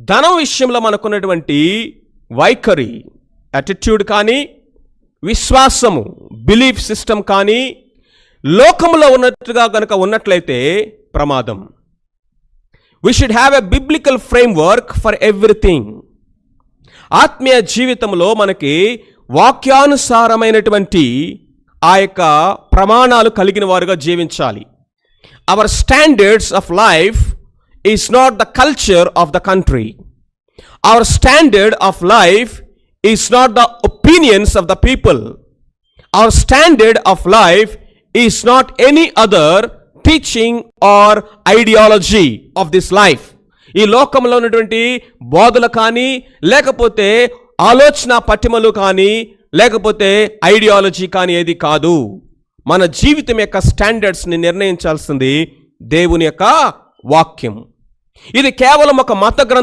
ధనం విషయంలో మనకున్నటువంటి వైఖరి, యాటిట్యూడ్ కానీ, విశ్వాసము, బిలీఫ్ సిస్టమ్ కానీ లోకంలో ఉన్నట్టుగా కనుక ఉన్నట్లయితే ప్రమాదం. We should have a biblical framework for everything. ఆత్మీయ జీవితంలో మనకి వాక్యానుసారమైనటువంటి ఆ యొక్క ప్రమాణాలు కలిగిన వారుగా జీవించాలి. Our standards of life is not the culture of the country. Our standard of life is not the opinions of the people. Our standard of life is not any other teaching or ideology of this life. ఈ లోకంలో ఉన్నటువంటి బోధలు కానీ, లేకపోతే ఆలోచన పట్టిమలు కానీ, లేకపోతే ideology కానీ ఏది కాదు. మన జీవితం యొక్క స్టాండర్డ్స్ని నిర్ణయించాల్సింది దేవుని యొక్క వాక్యం. ఇది కేవలం ఒక మత గ్రంథం